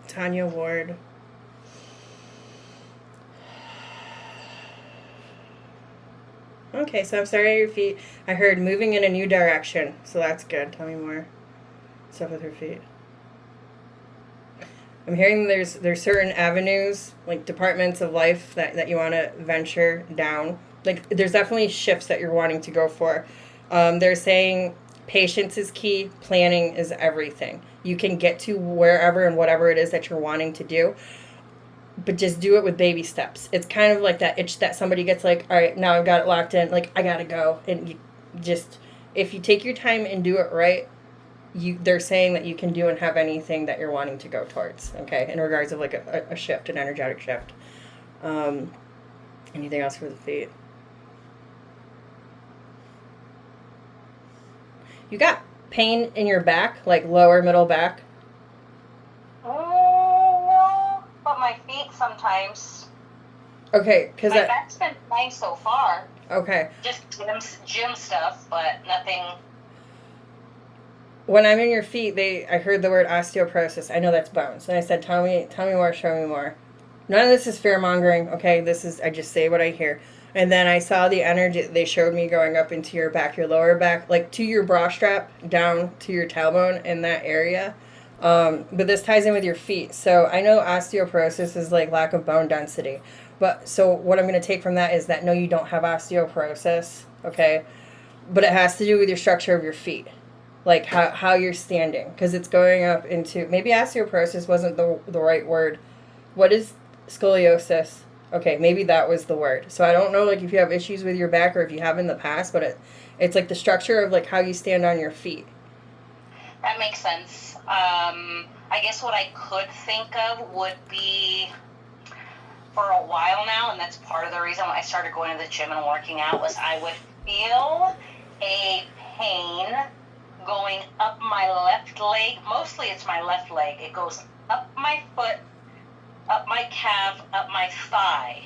Tanya Ward. Okay, so I'm starting at your feet. I heard moving in a new direction, so that's good. Tell me more. Stuff with her feet. I'm hearing there's certain avenues, like departments of life that you want to venture down. Like there's definitely shifts that you're wanting to go for. They're saying patience is key, planning is everything. You can get to wherever and whatever it is that you're wanting to do, but just do it with baby steps. It's kind of like that itch that somebody gets like, all right, now I've got it locked in, like I gotta go. And you just, if you take your time and do it right, they're saying that you can do and have anything that you're wanting to go towards, okay, in regards of like a shift, an energetic shift. um Anything else for the feet? You got pain in your back, like lower middle back? No, but my feet sometimes. Okay, because my back's been fine so far. Okay. Just gym stuff, but nothing. When I'm in your feet, I heard the word osteoporosis. I know that's bones, and I said, tell me more, show me more. None of this is fear mongering, okay? I just say what I hear. And then I saw the energy that they showed me going up into your back, your lower back, like to your bra strap, down to your tailbone in that area. But this ties in with your feet. So I know osteoporosis is like lack of bone density. But so what I'm going to take from that is that no, you don't have osteoporosis, okay? But it has to do with your structure of your feet, like how you're standing, because it's going up into, maybe osteoporosis wasn't the right word. What is scoliosis? Okay, maybe that was the word. So I don't know, like if you have issues with your back or if you have in the past, but it's like the structure of like how you stand on your feet. That makes sense. I guess what I could think of would be, for a while now, and that's part of the reason why I started going to the gym and working out, was I would feel a pain going up my left leg. Mostly it's my left leg. It goes up my foot, up my calf, up my thigh.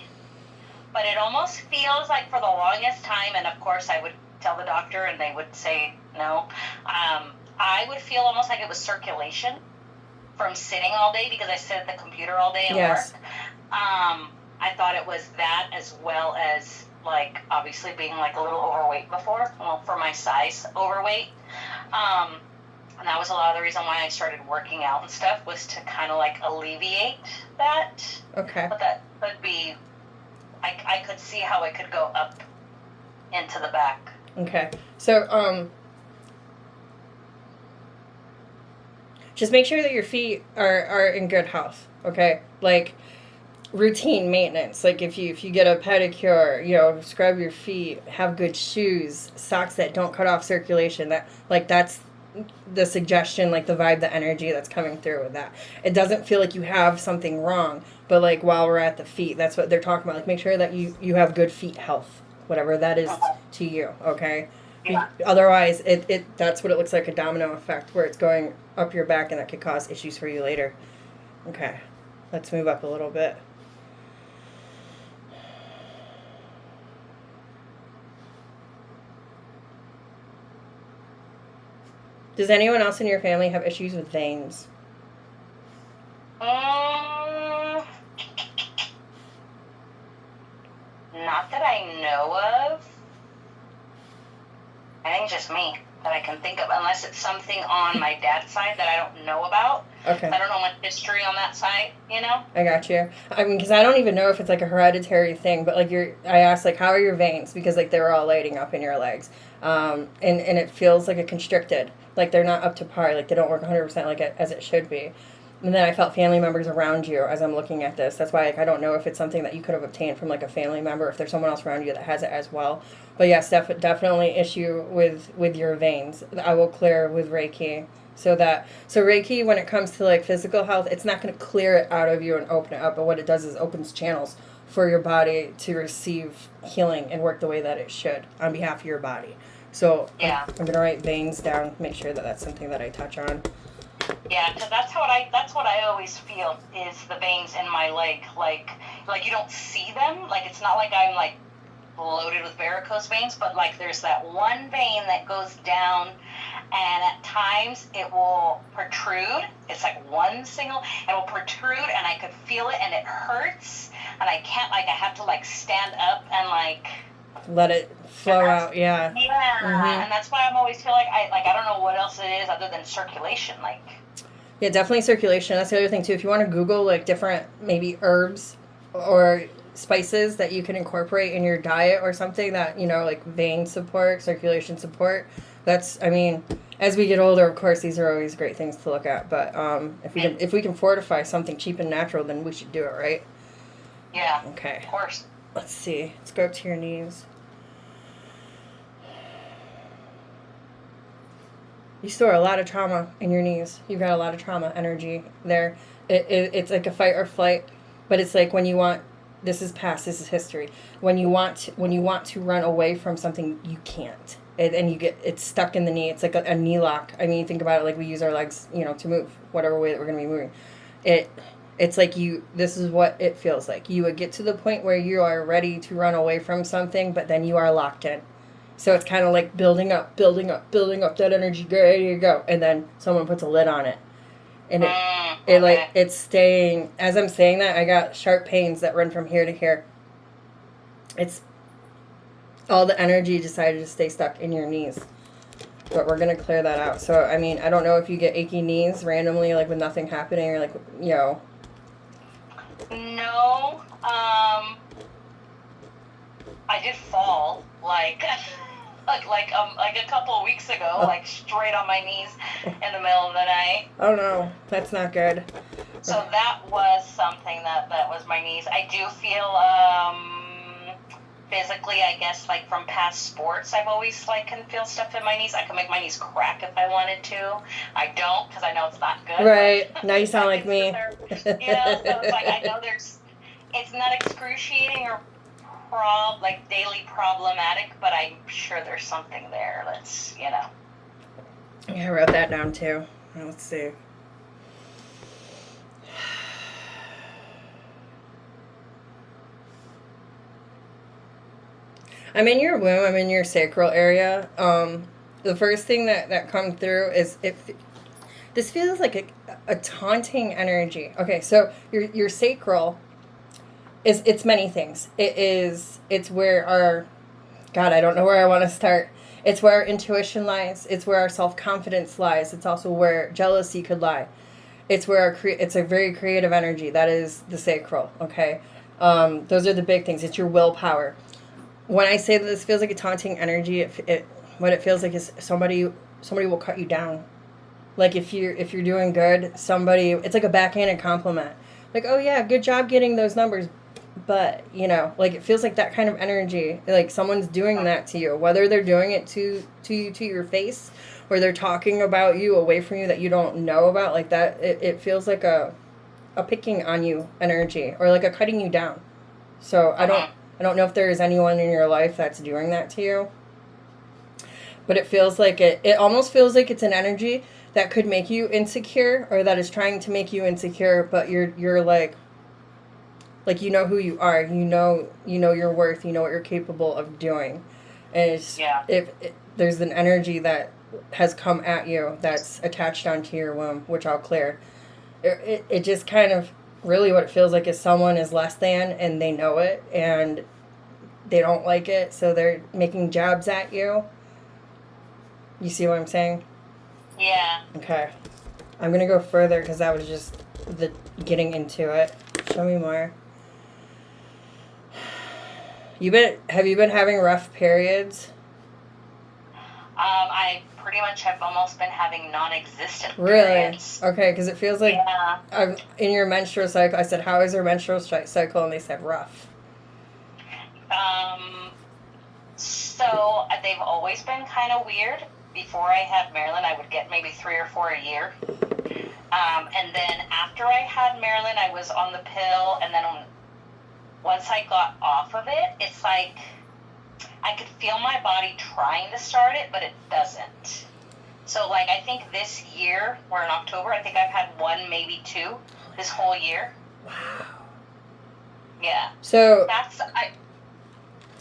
But it almost feels like for the longest time, and of course I would tell the doctor and they would say no, I would feel almost like it was circulation from sitting all day, because I sit at the computer all day and Yes. work. I thought it was that, as well as like obviously being like a little overweight before, well, for my size, overweight. And that was a lot of the reason why I started working out and stuff, was to kind of like alleviate that. Okay. But that could be, I could see how it could go up into the back. Okay. So, just make sure that your feet are in good health, okay? Like, routine maintenance. Like, if you get a pedicure, scrub your feet, have good shoes, socks that don't cut off circulation. That's the suggestion, like the vibe, the energy that's coming through with that. It doesn't feel like you have something wrong, but like while we're at the feet, that's what they're talking about. Like, make sure that you have good feet health, whatever that is to you, okay? Yeah. Otherwise, that's what it looks like, a domino effect, where it's going up your back, and that could cause issues for you later. Okay, let's move up a little bit. Does anyone else in your family have issues with veins? Not that I know of. I think just me that I can think of, unless it's something on my dad's side that I don't know about. Okay. I don't know much history on that side, I got you. I mean, because I don't even know if it's like a hereditary thing, but like I asked like, how are your veins? Because like they were all lighting up in your legs, and it feels like a constricted, like they're not up to par, like they don't work 100% like as it should be. And then I felt family members around you as I'm looking at this. That's why like, I don't know if it's something that you could have obtained from like a family member, if there's someone else around you that has it as well. But yes, definitely issue with your veins. I will clear with Reiki. So Reiki, when it comes to like physical health, it's not going to clear it out of you and open it up, but what it does is opens channels for your body to receive healing and work the way that it should on behalf of your body. So yeah. I'm going to write veins down, make sure that that's something that I touch on. Yeah, because that's what I always feel, is the veins in my leg. Like you don't see them. Like, it's not like I'm like loaded with varicose veins, but like there's that one vein that goes down and at times it will protrude. It's like one single, it will protrude, and I could feel it, and it hurts, and I can't, like, I have to, like, stand up and, like, let it flow out. Yeah. yeah, and that's why I'm always feel like I don't know what else it is other than circulation, like. Yeah, definitely circulation. That's the other thing too. If you want to Google like different maybe herbs or spices that you can incorporate in your diet or something that, you know, like vein support, circulation support. That's, I mean, as we get older, of course, these are always great things to look at. But if we can fortify something cheap and natural, then we should do it, right? Yeah. Okay. Of course. Let's see. Let's go up to your knees. You store a lot of trauma in your knees. You've got a lot of trauma energy there. It's like a fight or flight, but it's like when you want, this is past, this is history. When you want to run away from something, you can't, and you get it's stuck in the knee. It's like a knee lock. I mean, think about it. Like we use our legs, you know, to move whatever way that we're going to be moving. It's like this is what it feels like. You would get to the point where you are ready to run away from something, but then you are locked in. So it's kind of like building up that energy. There you go, and then someone puts a lid on it, and it's staying. As I'm saying that, I got sharp pains that run from here to here. It's all the energy decided to stay stuck in your knees, but we're gonna clear that out. So I mean, I don't know if you get achy knees randomly, like with nothing happening, or like, you know. No, I did fall like. like a couple of weeks ago, like straight on my knees in the middle of the night. Oh no, that's not good. So that was something that was my knees. I do feel physically, I guess, like from past sports, I've always like can feel stuff in my knees. I can make my knees crack if I wanted to. I don't, because I know it's not good. Right. Now you sound like me. Yeah, so it's like I know it's not excruciating or like daily problematic, but I'm sure there's something there that's, you know. Yeah, I wrote that down too. Let's see. I'm in your womb. I'm in your sacral area. The first thing that comes through is this feels like a taunting energy. Okay, so your sacral. It's many things. It's where our, God, I don't know where I want to start. It's where our intuition lies. It's where our self-confidence lies. It's also where jealousy could lie. It's where it's a very creative energy. That is the sacral, okay? Those are the big things. It's your willpower. When I say that this feels like a taunting energy, what it feels like is somebody will cut you down. Like if you're doing good, it's like a backhanded compliment. Like, oh yeah, good job getting those numbers. But, you know, like it feels like that kind of energy, like someone's doing that to you, whether they're doing it to your face or they're talking about you away from you that you don't know about, like that. It feels like a picking on you energy or like a cutting you down. So I don't know if there is anyone in your life that's doing that to you, but it feels like it almost feels like it's an energy that could make you insecure or that is trying to make you insecure, but you're like you know who you are, you know your worth, you know what you're capable of doing, and it's, if there's an energy that has come at you that's attached onto your womb, which I'll clear, it just kind of really what it feels like is someone is less than and they know it and they don't like it, so they're making jabs at you. You see what I'm saying? Yeah. Okay, I'm gonna go further because that was just the getting into it. Show me more. Have you been having rough periods? I pretty much have almost been having non-existent periods. Really? Okay, because it feels like in your menstrual cycle, I said, how is your menstrual cycle? And they said rough. So they've always been kind of weird. Before I had Marilyn, I would get maybe 3 or 4 a year. And then after I had Marilyn, I was on the pill, and then once I got off of it, it's like I could feel my body trying to start it, but it doesn't. So, like, I think this year, we're in October, I think I've had 1, maybe 2 this whole year. Wow. Yeah. So,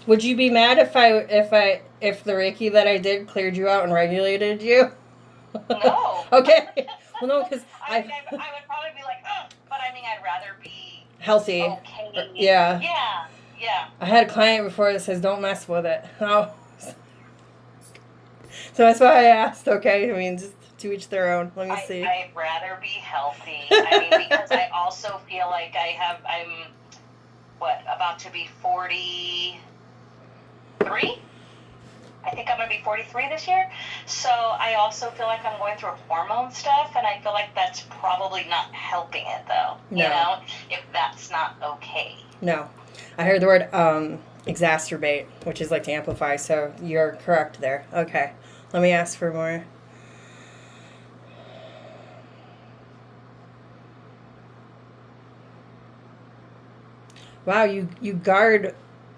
would you be mad if the Reiki that I did cleared you out and regulated you? No. Okay. Well, no, because I mean, I would probably be like, ugh, but I mean, I'd rather be healthy. okay. Yeah. Yeah, yeah. I had a client before that says, don't mess with it. Oh. So that's why I asked, okay? I mean, just to each their own. Let me see. I'd rather be healthy. I mean, because I also feel like I'm, what, about to be 43? I think I'm going to be 43 this year. So I also feel like I'm going through hormone stuff, and I feel like that's probably not helping it, though. No. You know, if that's not okay. No. I heard the word exacerbate, which is like to amplify, so you're correct there. Okay. Let me ask for more. Wow, you guard.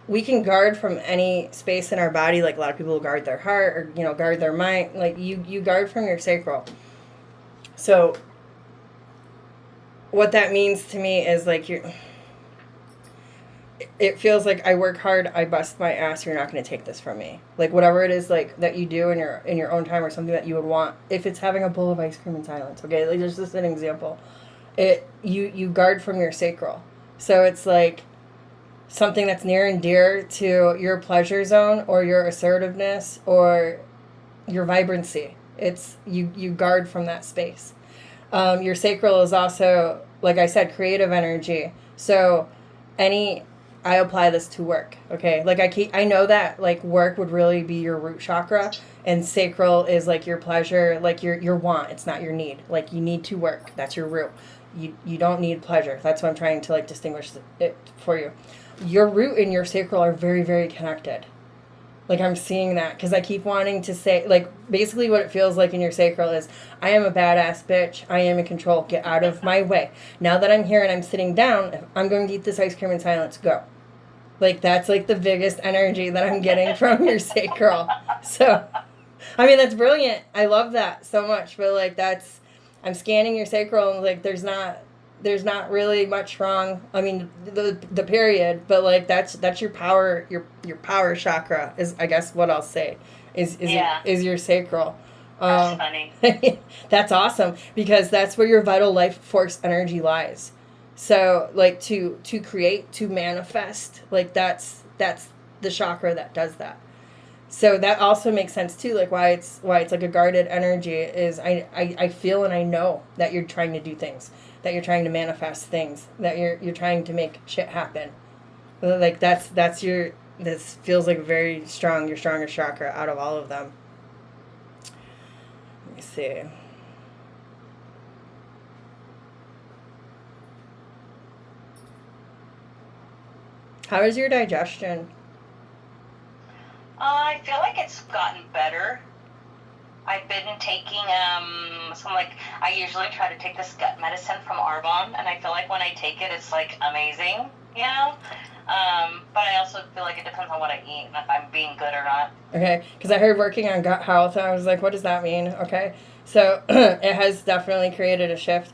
We can guard from any space in our body. Like a lot of people guard their heart, or guard their mind. Like you guard from your sacral. So what that means to me is like it feels like I work hard, I bust my ass. You're not going to take this from me. Like whatever it is, like that you do in your own time, or something that you would want. If it's having a bowl of ice cream in silence, okay, like there's just an example. You guard from your sacral, so it's like something that's near and dear to your pleasure zone, or your assertiveness, or your vibrancy. It's you guard from that space. Your sacral is also, like I said, creative energy. So I apply this to work. Okay, like I know that like work would really be your root chakra, and sacral is like your pleasure, like your want. It's not your need. Like you need to work. That's your root. You don't need pleasure. That's what I'm trying to like distinguish it for you. Your root and your sacral are very, very connected. Like I'm seeing that because I keep wanting to say, like, basically what it feels like in your sacral is, I am a badass bitch. I am in control. Get out of my way. Now that I'm here and I'm sitting down, I'm going to eat this ice cream in silence. Go. Like that's like the biggest energy that I'm getting from your sacral. So, I mean, that's brilliant. I love that so much. But like I'm scanning your sacral and like there's not really much wrong. I mean, the period, but like that's your power, your power chakra is, I guess, what I'll say is your sacral. That's funny. That's awesome because that's where your vital life force energy lies. So like to create, to manifest, like that's the chakra that does that. So that also makes sense too, like why it's like a guarded energy is I feel and I know that you're trying to do things, that you're trying to manifest things, that you're trying to make shit happen. Like that's your, this feels like very strong, your strongest chakra out of all of them. Let me see. How is your digestion? I feel like it's gotten better. I've been taking some, like, I usually try to take this gut medicine from Arbonne, and I feel like when I take it, it's like amazing, you know. But I also feel like it depends on what I eat and if I'm being good or not. Okay, because I heard working on gut health, and I was like, what does that mean? Okay, so it has definitely created a shift.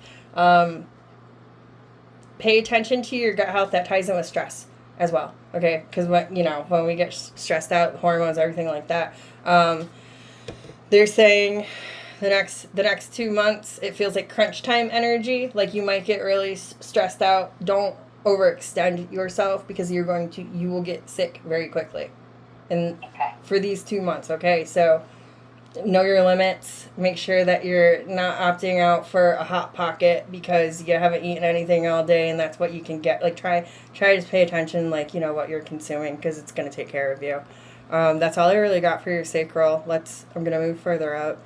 Pay attention to your gut health. That ties in with stress as well. Okay, because when we get stressed out, hormones, everything like that. They're saying the next 2 months, it feels like crunch time energy. Like you might get really stressed out. Don't overextend yourself because you will get sick very quickly. And for these 2 months, okay? So know your limits. Make sure that you're not opting out for a hot pocket because you haven't eaten anything all day and that's what you can get. Like try to pay attention, like, what you're consuming, because it's going to take care of you. That's all I really got for your sacral. I'm going to move further up.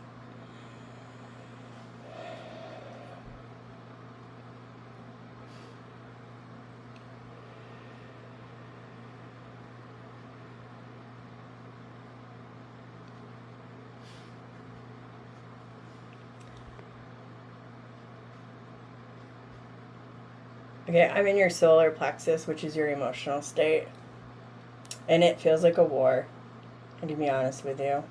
Okay, I'm in your solar plexus, which is your emotional state. And it feels like a war, and to be honest with you.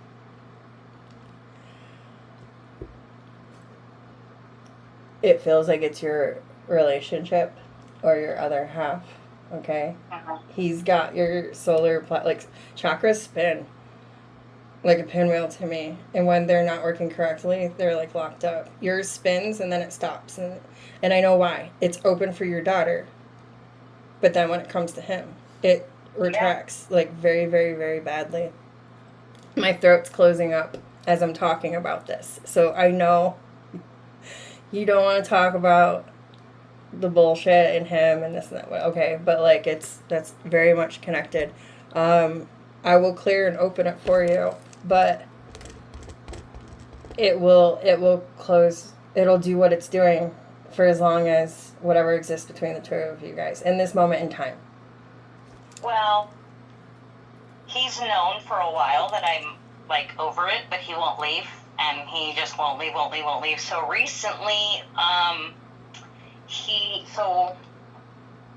It feels like it's your relationship or your other half, okay? Uh-huh. He's got your solar, like, chakras spin. like a pinwheel to me. And when they're not working correctly, they're like locked up. Yours spins and then it stops. And I know why. It's open for your daughter. But then when it comes to him, it retracts like very, very, very badly. My throat's closing up as I'm talking about this. So I know you don't want to talk about the bullshit in him and this and that. Okay, but like that's very much connected. I will clear and open it for you, but it will close. It'll do what it's doing for as long as whatever exists between the two of you guys in this moment in time. Well, he's known for a while that I'm like over it, but he won't leave, and he just won't leave. So recently, so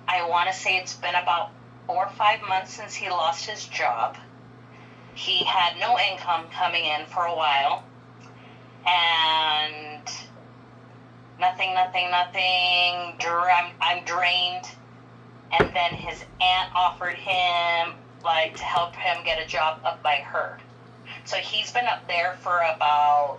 I want to say it's been about 4 or 5 months since he lost his job. He had no income coming in for a while, and nothing. I'm drained. And then his aunt offered him, like, to help him get a job up by her. So he's been up there for about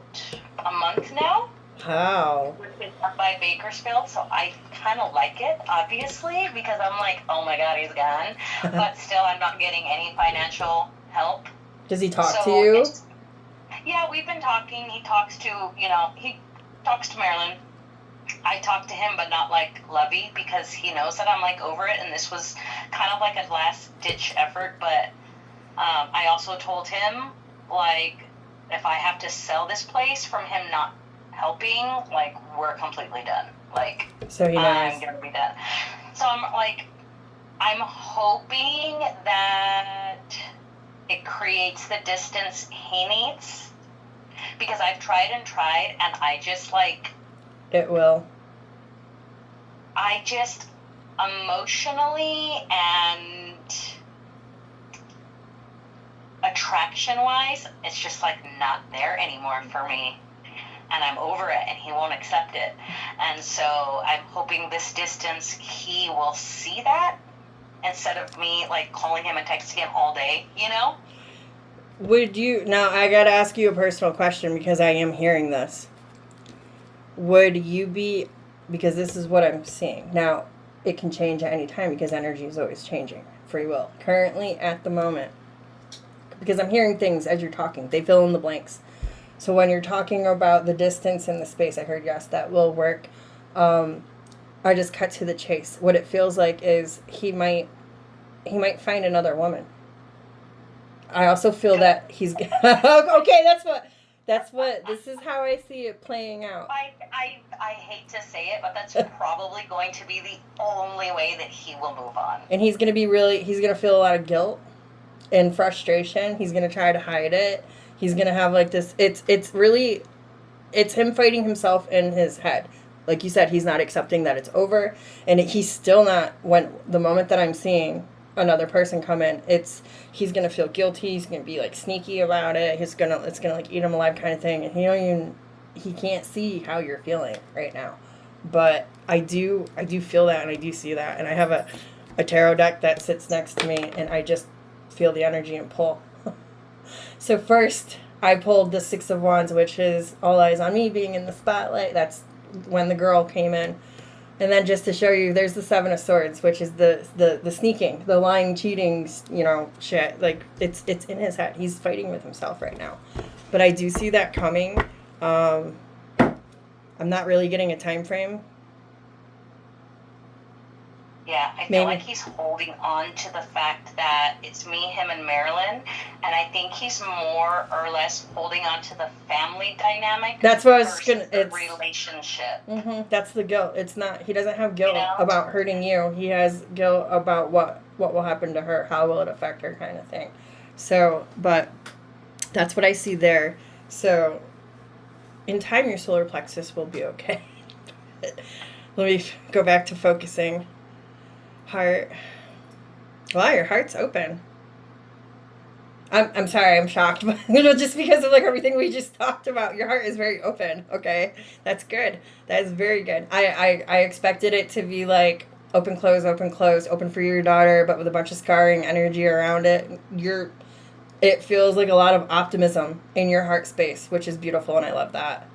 a month now. How? Up by Bakersfield. So I kind of like it, obviously, because I'm like, oh my God, he's gone. But still, I'm not getting any financial help. Does he talk to you? Yeah, we've been talking. He talks to Marilyn. I talk to him, but not like lovey, because he knows that I'm like over it, and this was kind of like a last ditch effort. But I also told him, like, if I have to sell this place from him not helping, like, we're completely done. Like, so he knows. I'm gonna be done. So I'm hoping that it creates the distance he needs, because I've tried, and I just like. It will. I just emotionally and attraction-wise, it's just like not there anymore for me. And I'm over it, and he won't accept it. And so I'm hoping this distance, he will see that instead of me like calling him and texting him all day, you know? Would you, now I gotta ask you a personal question because I am hearing this. Would you be, because this is what I'm seeing. Now, it can change at any time because energy is always changing. Free will. Currently, at the moment, because I'm hearing things as you're talking, they fill in the blanks. So when you're talking about the distance and the space, I heard yes, that will work. I just cut to the chase. What it feels like is he might find another woman. I also feel that he's okay. That's what. This is how I see it playing out. I hate to say it, but that's probably going to be the only way that he will move on. And he's gonna feel a lot of guilt and frustration. He's gonna try to hide it. He's gonna have like this. It's him fighting himself in his head. Like you said, he's not accepting that it's over, and he's still not. When the moment that I'm seeing another person come in, he's gonna feel guilty. He's gonna be like sneaky about it. It's gonna like eat him alive kind of thing. And he can't see how you're feeling right now. But I do feel that, and I do see that, and I have a tarot deck that sits next to me, and I just feel the energy and pull. So first, I pulled the Six of Wands, which is all eyes on me, being in the spotlight. That's when the girl came in. And then just to show you, there's the Seven of Swords, which is the sneaking, the lying, cheating, shit. Like, it's in his head. He's fighting with himself right now. But I do see that coming. I'm not really getting a time frame. Yeah, I feel like he's holding on to the fact that it's me, him, and Marilyn, and I think he's more or less holding on to the family dynamic. That's what I was gonna. It's relationship. Mm-hmm, that's the guilt. It's not. He doesn't have guilt about hurting you. He has guilt about what will happen to her. How will it affect her, kind of thing. So, but that's what I see there. So, in time, your solar plexus will be okay. Let me go back to focusing. Heart. Wow, your heart's open. I'm sorry, I'm shocked, but just because of like everything we just talked about, your heart is very open. Okay, that's good. That is very good. I expected it to be like open, close, open for your daughter, but with a bunch of scarring energy around it. it feels like a lot of optimism in your heart space, which is beautiful, and I love that.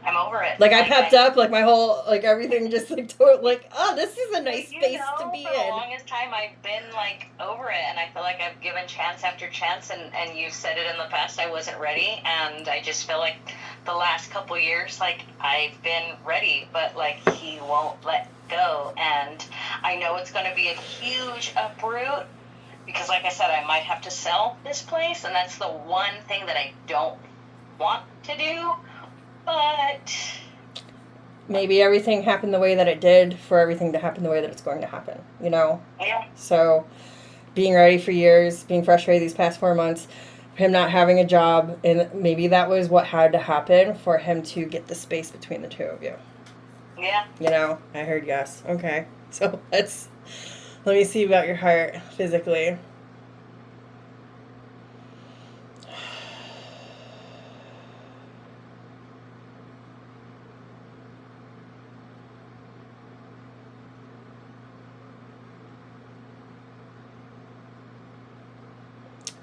I'm over it. Like I pepped up, like my whole, like everything just like like, oh, this is a nice space to be for the in. longest time I've been like over it, and I feel like I've given chance after chance, and you've said it in the past, I wasn't ready, and I just feel like the last couple years, like I've been ready, but like he won't let go, and I know it's going to be a huge uproot, because like I said, I might have to sell this place, and that's the one thing that I don't want to do. But maybe everything happened the way that it did for everything to happen the way that it's going to happen, you know? Yeah. So being ready for years, being frustrated these past 4 months, him not having a job, and maybe that was what had to happen for him to get the space between the two of you. Yeah. You know, I heard yes. Okay. So let me see about your heart physically.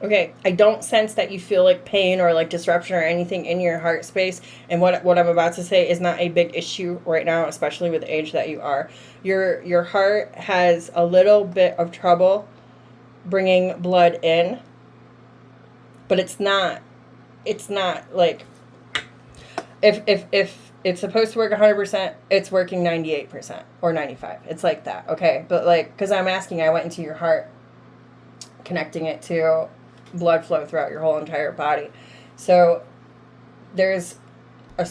Okay, I don't sense that you feel like pain or like disruption or anything in your heart space. And what I'm about to say is not a big issue right now, especially with the age that you are. Your heart has a little bit of trouble bringing blood in, but it's not like if it's supposed to work 100%, it's working 98% or 95. It's like that, okay? But like, because I'm asking, I went into your heart, connecting it to blood flow throughout your whole entire body. So there's a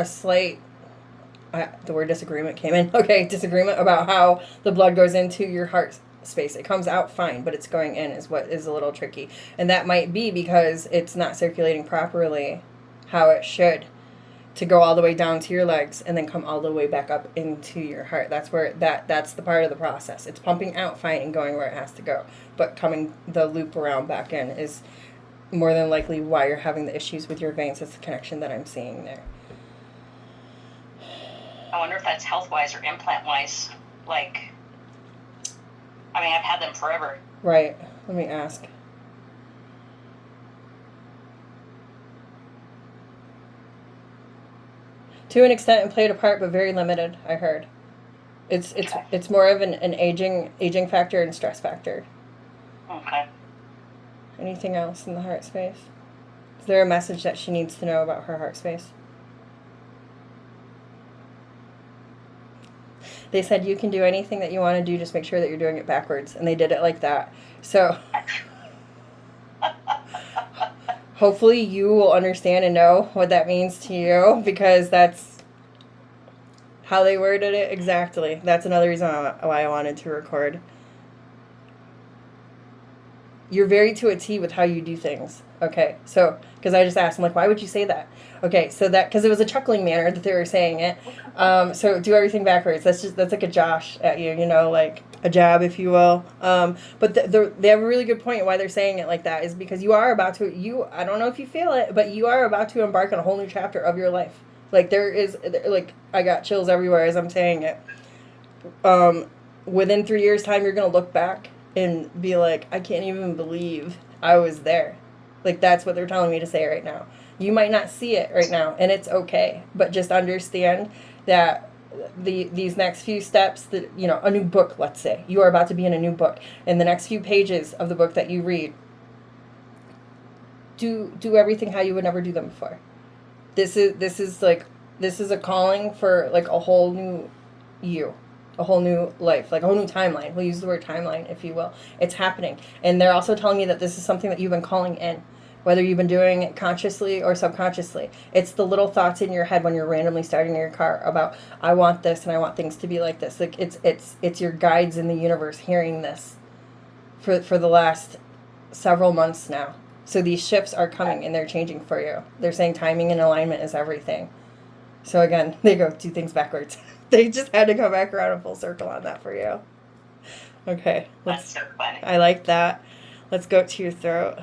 slight, the word disagreement came in. Okay, disagreement about how the blood goes into your heart space. It comes out fine, but it's going in is what is a little tricky. And that might be because it's not circulating properly how it should, to go all the way down to your legs and then come all the way back up into your heart. That's where that's the part of the process. It's pumping out fine and going where it has to go, but coming the loop around back in is more than likely why you're having the issues with your veins. That's the connection that I'm seeing there. I wonder if that's health-wise or implant-wise. Like, I mean, I've had them forever. Right. Let me ask. To an extent, it played a part, but very limited. I heard. It's more of an aging factor and stress factor. Okay. Anything else in the heart space? Is there a message that she needs to know about her heart space? They said you can do anything that you want to do, just make sure that you're doing it backwards, and they did it like that. So hopefully you will understand and know what that means to you, because that's how they worded it exactly. That's another reason why I wanted to record. You're very to a T with how you do things. Okay, so, because I just asked, I'm like, why would you say that? Okay, so that, because it was a chuckling manner that they were saying it. So do everything backwards. That's like a Josh at you, you know, like a jab, if you will. But they have a really good point why they're saying it like that is because you are about to, I don't know if you feel it, but you are about to embark on a whole new chapter of your life. Like like, I got chills everywhere as I'm saying it. Within 3 years' time, you're going to look back and be like, I can't even believe I was there. Like, that's what they're telling me to say right now. You might not see it right now, and it's okay. But just understand that these next few steps, that, you know, a new book, let's say. You are about to be in a new book. And the next few pages of the book that you read, do everything how you would never do them before. This is a calling for, like, a whole new you. A whole new life, like a whole new timeline. We'll use the word timeline, if you will. It's happening. And they're also telling me that this is something that you've been calling in, whether you've been doing it consciously or subconsciously. It's the little thoughts in your head when you're randomly starting your car about, I want this and I want things to be like this. Like it's your guides in the universe hearing this for the last several months now. So these shifts are coming and they're changing for you. They're saying timing and alignment is everything. So again, they go do things backwards. They just had to come back around in full circle on that for you. Okay. That's so funny. I like that. Let's go to your throat.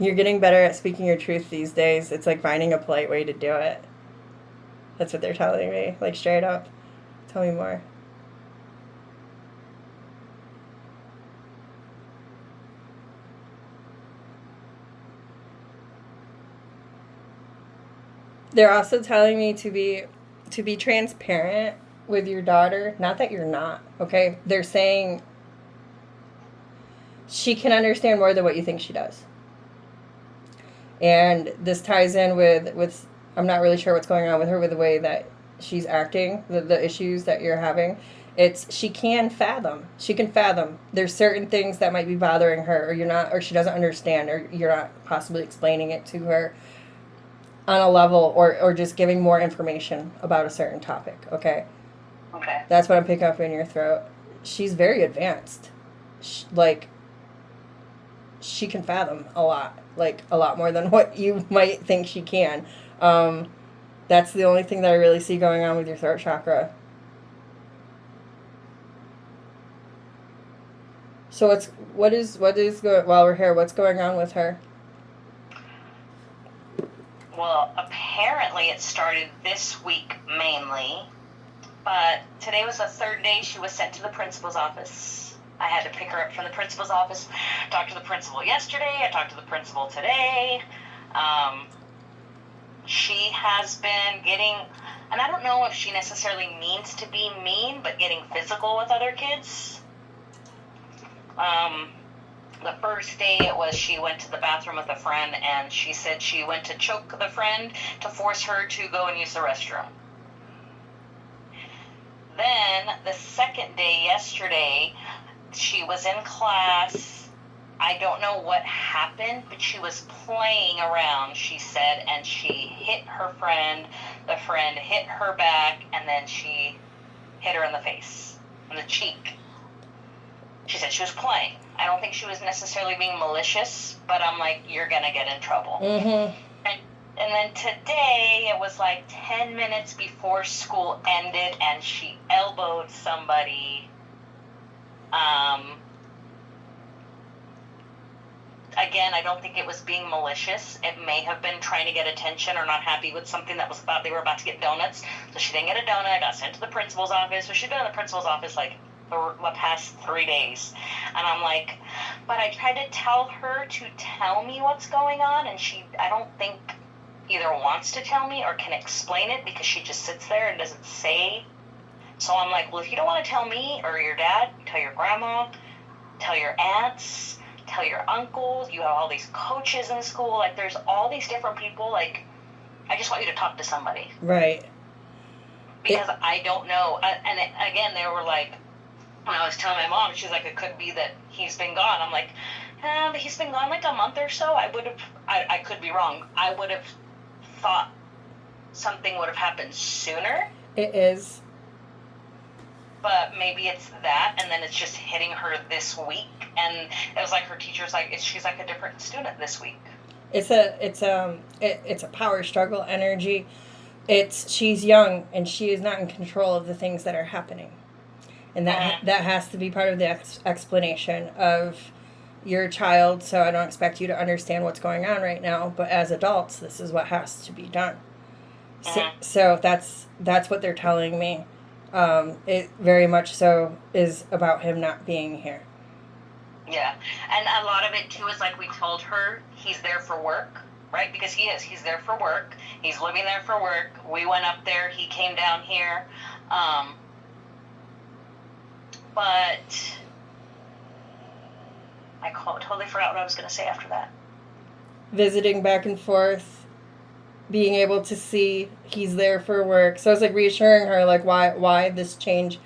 You're getting better at speaking your truth these days. It's like finding a polite way to do it. That's what they're telling me. Like, straight up. Tell me more. They're also telling me to be transparent with your daughter. Not that you're not, okay? They're saying she can understand more than what you think she does. And this ties in with I'm not really sure what's going on with her with the way that she's acting, the issues that you're having. It's she can fathom. She can fathom. There's certain things that might be bothering her, or you're not, or she doesn't understand, or you're not possibly explaining it to her on a level, or just giving more information about a certain topic. Okay, Okay. that's what I'm picking up in your throat. She's very advanced. Like she can fathom a lot, like a lot more than what you might think she can. That's the only thing that I really see going on with your throat chakra. So what is going while we're here? What's going on with her? Well, apparently it started this week mainly, but today was the third day she was sent to the principal's office. I had to pick her up from the principal's office, talk to the principal yesterday, I talked to the principal today. She has been getting, and I don't know if she necessarily means to be mean, but getting physical with other kids. The first day it was she went to the bathroom with a friend, and she said she went to choke the friend to force her to go and use the restroom. Then the second day yesterday, she was in class. I don't know what happened, but she was playing around, she said, and she hit her friend. The friend hit her back, and then she hit her in the face, in the cheek. She said she was playing. I don't think she was necessarily being malicious, but I'm like, you're going to get in trouble. Mm-hmm. And then today, it was like 10 minutes before school ended, and she elbowed somebody. Again, I don't think it was being malicious. It may have been trying to get attention or not happy with something that was about, they were about to get donuts. So she didn't get a donut, got sent to the principal's office. So she's been in the principal's office like the past 3 days. And I'm like, but I tried to tell her to tell me what's going on, and she, I don't think either wants to tell me or can explain it, because she just sits there and doesn't say. So I'm like, well, if you don't want to tell me or your dad, tell your grandma, tell your aunts, tell your uncles. You have all these coaches in school. Like, there's all these different people. Like, I just want you to talk to somebody. Right. Because I don't know. And again, they were like, when I was telling my mom, she's like, it could be that he's been gone. I'm like, he's been gone like a month or so. I could be wrong. I would have thought something would have happened sooner. It is. But maybe it's that, and then it's just hitting her this week. And it was like her teacher's like, she's like a different student this week. It's a power struggle energy. She's young and she is not in control of the things that are happening, and that has to be part of the explanation of your child. So I don't expect you to understand what's going on right now, but as adults, this is what has to be done. So that's what they're telling me. It very much so is about him not being here. Yeah, and a lot of it too is like we told her he's there for work, right? Because he's there for work. He's living there for work. We went up there. He came down here. But I totally forgot what I was going to say after that. Visiting back and forth, being able to see he's there for work. So it's like reassuring her, like why this change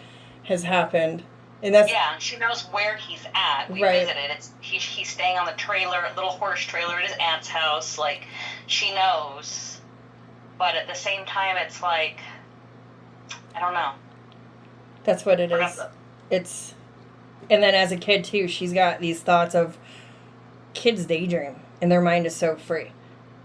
has happened. And that's, yeah, she knows where he's at. We right. visited. He's staying on the trailer, little horse trailer at his aunt's house. Like, she knows. But at the same time, it's like, I don't know. That's what it is. And then as a kid too, she's got these thoughts of, kids daydream and their mind is so free.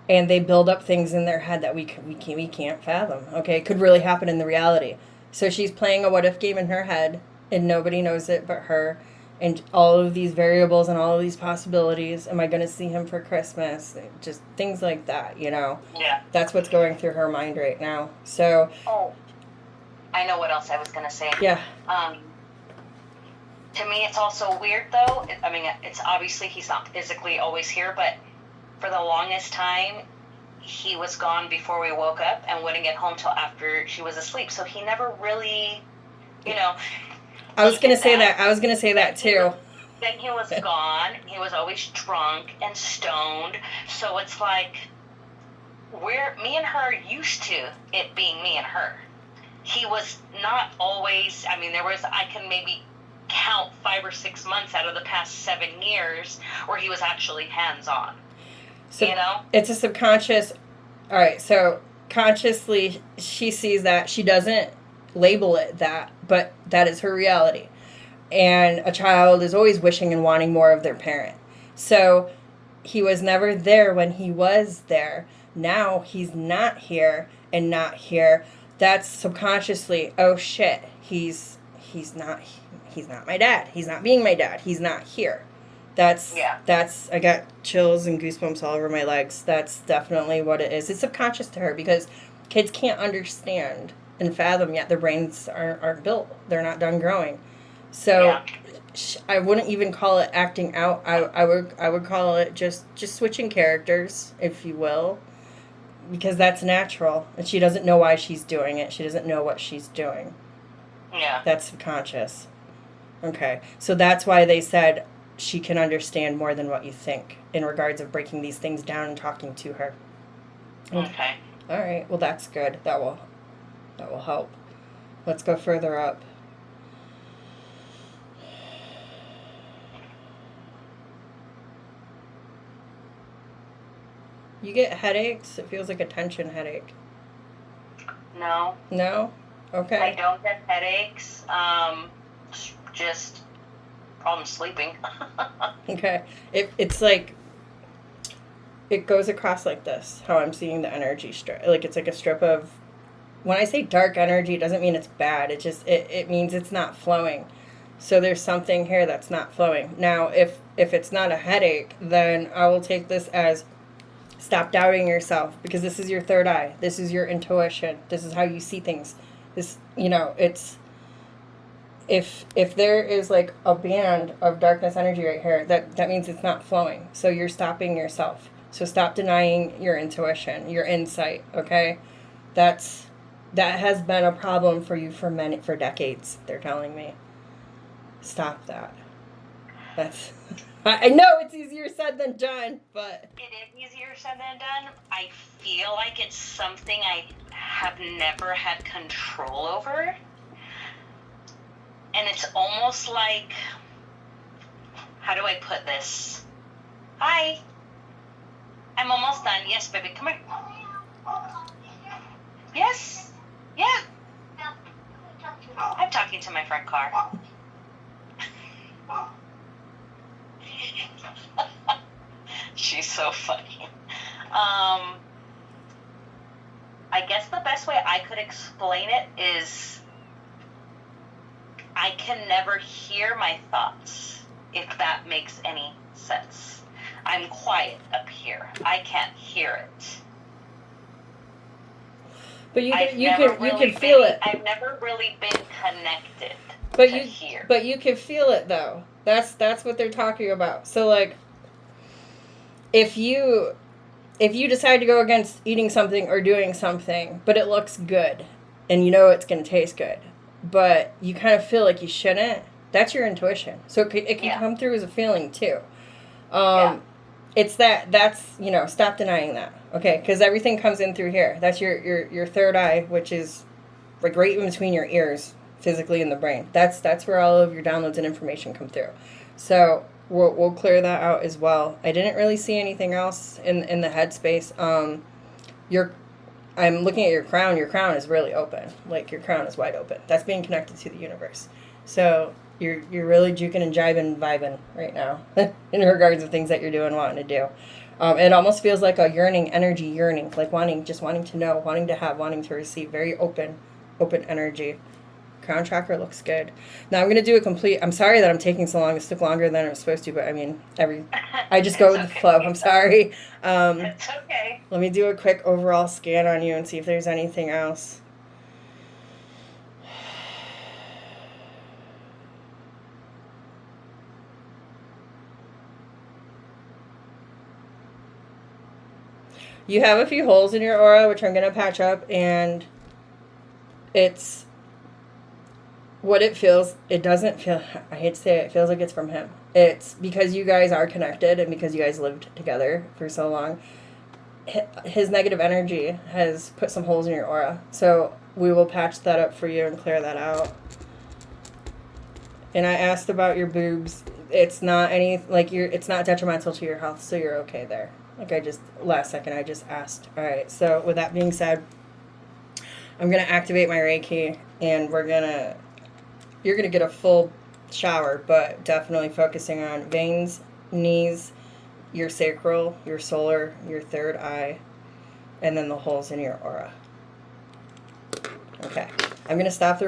And they build up things in their head that we can't fathom. Okay, it could really happen in the reality. So she's playing a what if game in her head, and nobody knows it but her. And all of these variables and all of these possibilities. Am I going to see him for Christmas? Just things like that, you know. Yeah. That's what's going through her mind right now. So. Oh, I know what else I was going to say. Yeah. To me, it's also weird though. It's obviously he's not physically always here, but for the longest time, he was gone before we woke up and wouldn't get home till after she was asleep. So he never really, you know. I was gonna say that. I was gonna say that too. Then he was gone. He was always drunk and stoned. So it's like me and her used to it being me and her. He was not always. I mean, I can maybe count 5 or 6 months out of the past 7 years where he was actually hands-on. So it's a subconscious. All right, so consciously she sees that. She doesn't label it that, but that is her reality. And a child is always wishing and wanting more of their parent. So he was never there when he was there. Now he's not here and not here. That's subconsciously, oh shit, he's not my dad. He's not being my dad. He's not here. That's I got chills and goosebumps all over my legs. That's definitely what it is. It's subconscious to her because kids can't understand and fathom yet. Their brains aren't built. They're not done growing. So I wouldn't even call it acting out. I would call it just switching characters, if you will, because that's natural. And she doesn't know why she's doing it. She doesn't know what she's doing. Yeah. That's subconscious. Okay. So that's why they said she can understand more than what you think in regards of breaking these things down and talking to her. Okay. All right. Well, that's good. That will help. Let's go further up. You get headaches? It feels like a tension headache. No. No? Okay. I don't get headaches. Just problem sleeping. Okay. It's like, it goes across like this, how I'm seeing the energy strip. Like, it's like a strip of, when I say dark energy, it doesn't mean it's bad. It just, it means it's not flowing. So there's something here that's not flowing. Now, if it's not a headache, then I will take this as stop doubting yourself, because this is your third eye. This is your intuition. This is how you see things. This, it's, if there is like a band of darkness energy right here, that means it's not flowing. So you're stopping yourself. So stop denying your intuition, your insight, okay? That has been a problem for you for decades, they're telling me. Stop that. That's I know it's easier said than done, but it is easier said than done. I feel like it's something I have never had control over. And it's almost like, how do I put this? Hi. I'm almost done. Yes, baby, come here. Yes. Yeah. I'm talking to my front car. She's so funny. I guess the best way I could explain it is I can never hear my thoughts, if that makes any sense. I'm quiet up here. I can't hear it. But you can feel it. I've never really been connected to hear. But you can feel it though. That's what they're talking about. So like, if you decide to go against eating something or doing something, but it looks good, and you know it's going to taste good, but you kind of feel like you shouldn't, that's your intuition. So it can come through as a feeling too. It's that's stop denying that, okay? Because everything comes in through here. That's your third eye, which is like right in between your ears, physically in the brain. That's where all of your downloads and information come through. So we'll clear that out as well. I didn't really see anything else in the headspace. I'm looking at your crown. Your crown is really open. Like, your crown is wide open. That's being connected to the universe. So you're really juking and jiving and vibing right now in regards to things that you're doing, wanting to do. It almost feels like a energy yearning, like wanting to know, wanting to have, wanting to receive. Very open energy. Crown chakra looks good. Now I'm going to do a complete, I'm sorry that I'm taking so long. This took longer than it was supposed to, but I mean, I just go with the flow. I'm sorry. It's okay. Let me do a quick overall scan on you and see if there's anything else. You have a few holes in your aura, which I'm going to patch up, and it's what it feels. It doesn't feel, I hate to say it feels like it's from him. It's because you guys are connected and because you guys lived together for so long. His negative energy has put some holes in your aura. So we will patch that up for you and clear that out. And I asked about your boobs. It's not it's not detrimental to your health, so you're okay there. Last second, I just asked. All right, so with that being said, I'm going to activate my Reiki, and you're going to get a full shower, but definitely focusing on veins, knees, your sacral, your solar, your third eye, and then the holes in your aura. Okay, I'm going to stop the